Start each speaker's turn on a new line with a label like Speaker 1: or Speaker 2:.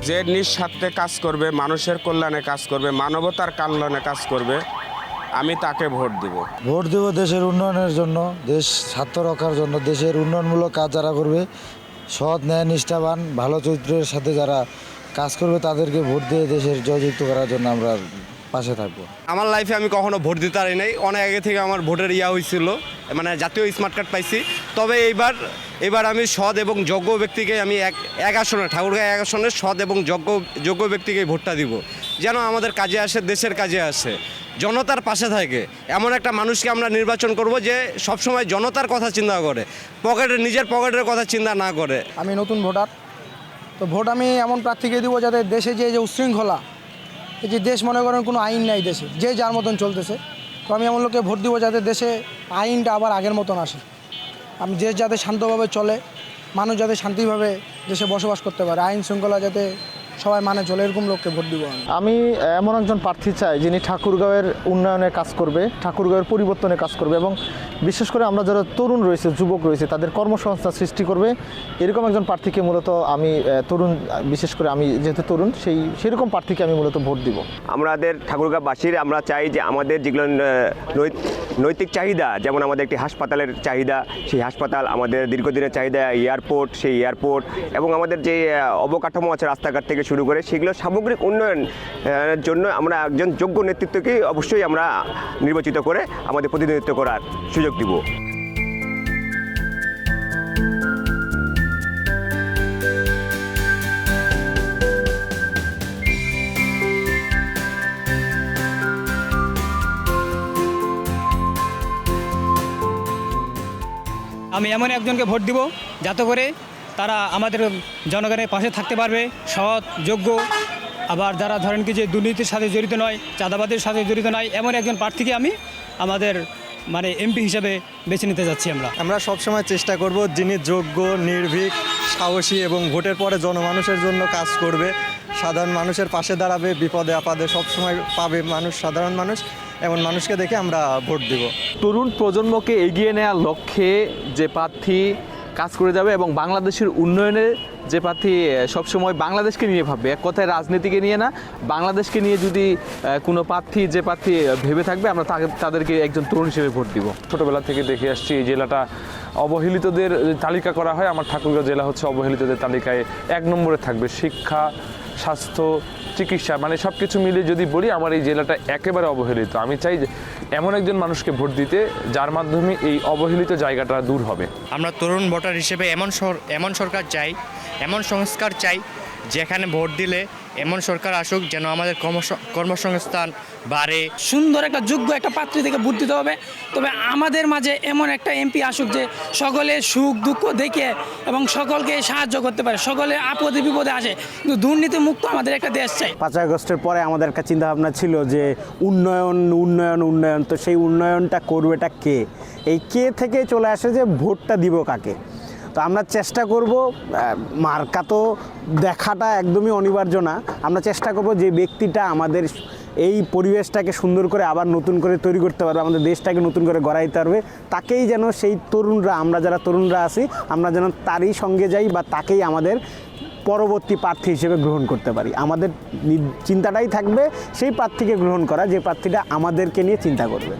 Speaker 1: যে নিঃস্বার্থে কাজ করবে, মানুষের কল্যাণে কাজ করবে, মানবতার কল্যাণে কাজ করবে, আমি তাকে ভোট দিব।
Speaker 2: ভোট দেব দেশের উন্নয়নের জন্য, দেশ স্বার্থ রক্ষার জন্য। দেশের উন্নয়নমূলক কাজ যারা করবে, সৎ ন্যায় নিষ্ঠাবান ভালো চরিত্রের সাথে যারা কাজ করবে, তাদেরকে ভোট দিয়ে দেশের জয়যুক্ত করার জন্য আমরা পাশে থাকবো।
Speaker 3: আমার লাইফে আমি কখনো ভোট দিতে পারি নাই, অনেক আগে থেকে আমার ভোটের হয়েছিল, মানে জাতীয় স্মার্ট কার্ড পাইছি। তবে এবার আমি সৎ এবং যোগ্য ব্যক্তিকে আমি এক আসনে, ঠাকুরগাঁও এক আসনে সৎ এবং যোগ্য ব্যক্তিকে ভোটটা দিব, যেন আমাদের কাজে আসে, দেশের কাজে আসে, জনতার পাশে থাকে। এমন একটা মানুষকে আমরা নির্বাচন করব যে সবসময় জনতার কথা চিন্তা করে, নিজের পকেটের কথা চিন্তা না করে।
Speaker 4: আমি নতুন ভোটার, তো ভোট আমি এমন প্রার্থীকে দিব যাতে দেশে যে উশৃঙ্খলা, এই যে দেশ মনে করেন কোনো আইন নাই দেশে, যে যার মতন চলতেছে, তো আমি এমন লোককে ভোট দিব যাতে দেশে আইনটা আবার আগের মতন আসে। আমি দেশ যাতে শান্তভাবে চলে, মানুষ যাতে শান্তিভাবে দেশে বসবাস করতে পারে, আইন শৃঙ্খলা যাতে সবাই মানে চলে, এরকম লোককে ভোট দিব
Speaker 5: আমি এমন একজন প্রার্থী চাই যিনি ঠাকুরগাঁওয়ের উন্নয়নে কাজ করবে, ঠাকুরগাঁওয়ের পরিবর্তনে কাজ করবে এবং বিশেষ করে আমরা যারা তরুণ রয়েছে, যুবক রয়েছে, তাদের কর্মসংস্থান সৃষ্টি করবে। এরকম একজন প্রার্থীকে মূলত আমি তরুণ, বিশেষ করে আমি যেহেতু তরুণ, সেরকম প্রার্থীকে আমি মূলত ভোট দিব।
Speaker 6: আমাদের ঠাকুরগাঁওবাসীর আমরা চাই যে আমাদের যেগুলো নৈতিক চাহিদা, যেমন আমাদের একটি হাসপাতালের চাহিদা, সেই হাসপাতাল, আমাদের দীর্ঘদিনের চাহিদা এয়ারপোর্ট, সেই এয়ারপোর্ট এবং আমাদের যে অবকাঠামো আছে রাস্তাঘাট থেকে শুরু করে, সেগুলো সামগ্রিক উন্নয়নের জন্য আমরা একজন যোগ্য নেতৃত্বকে অবশ্যই আমরা নির্বাচিত করে আমাদের প্রতিনিধিত্ব করার সুযোগ দিব।
Speaker 7: আমি এমন একজনকে ভোট দিব যাতে করে তারা আমাদের জনগণের পাশে থাকতে পারবে, সৎ, যোগ্য, আবার যারা ধরেন কি যে দুর্নীতির সাথে জড়িত নয়, চাঁদাবাদের সাথে জড়িত নয়, এমন একজন প্রার্থীকে আমি আমাদের এমপি হিসেবে বেছে নিতে যাচ্ছি।
Speaker 8: আমরা সবসময় চেষ্টা করব যিনি যোগ্য, নির্ভীক, সাহসী এবং ভোটের পরে জনমানুষের জন্য কাজ করবে, সাধারণ মানুষের পাশে দাঁড়াবে, বিপদে আপদে সবসময় পাবে মানুষ, সাধারণ মানুষ, এমন মানুষকে দেখে আমরা ভোট দিব।
Speaker 9: তরুণ প্রজন্মকে এগিয়ে নেওয়ার লক্ষ্যে যে প্রার্থী কাজ করে যাবে এবং বাংলাদেশের উন্নয়নে যে প্রার্থী সবসময় বাংলাদেশকে নিয়ে ভাববে, এক কথায় রাজনীতিকে নিয়ে না, বাংলাদেশকে নিয়ে যদি কোনো প্রার্থী ভেবে থাকবে, আমরা তাদেরকে একজন তরুণ হিসেবে ভোট দিব।
Speaker 10: ছোটোবেলা থেকে দেখে আসছি এই জেলাটা অবহেলিতদের তালিকা করা হয়, আমার ঠাকুরগাঁও জেলা হচ্ছে অবহেলিতদের তালিকায় 1 নম্বরে থাকবে। শিক্ষা, স্বাস্থ্য, চিকিৎসা, মানে সব কিছু মিলে যদি বলি, আমার এই জেলাটা একেবারে অবহেলিত। আমি চাই এমন একজন মানুষকে ভোট দিতে যার মাধ্যমে এই অবহেলিত জায়গাটা দূর হবে।
Speaker 11: আমরা তরুণ ভোটার হিসেবে এমন সরকার চাই, এমন সংস্কার চাই, যেখানে ভোট দিলে এমন সরকার আসুক যেন আমাদের কর্মসংস্থান বাড়ে।
Speaker 12: সুন্দর একটা যোগ্য একটা প্রার্থী থেকে ভোট দিতে হবে। তবে আমাদের মাঝে এমন একটা এমপি আসুক যে সকলের সুখ দুঃখ দেখে এবং সকলকে সাহায্য করতে পারে, সকলে আপদে বিপদে আসে, কিন্তু দুর্নীতি মুক্ত আমাদের একটা দেশ চাই।
Speaker 13: 5 আগস্টের পরে আমাদের একটা চিন্তাভাবনা ছিল যে উন্নয়ন, তো সেই উন্নয়নটা করবেটা কে, এই কে থেকে চলে আসে যে ভোটটা দিব কাকে। তো আমরা চেষ্টা করব, মার্কা তো দেখাটা একদমই অনিবার্য না, আমরা চেষ্টা করব যে ব্যক্তিটা আমাদের এই পরিবেশটাকে সুন্দর করে আবার নতুন করে তৈরি করতে পারবে, আমাদের দেশটাকে নতুন করে গড়াইতে পারবে, তাকেই যেন সেই তরুণরা, আমরা যারা তরুণরা আছি, আমরা যেন তারই সঙ্গে যাই বা তাকেই আমাদের পরবর্তী প্রার্থী হিসেবে গ্রহণ করতে পারি। আমাদের চিন্তাটাই থাকবে সেই প্রার্থীকে গ্রহণ করা, যে প্রার্থীটা আমাদেরকে নিয়ে চিন্তা করবে।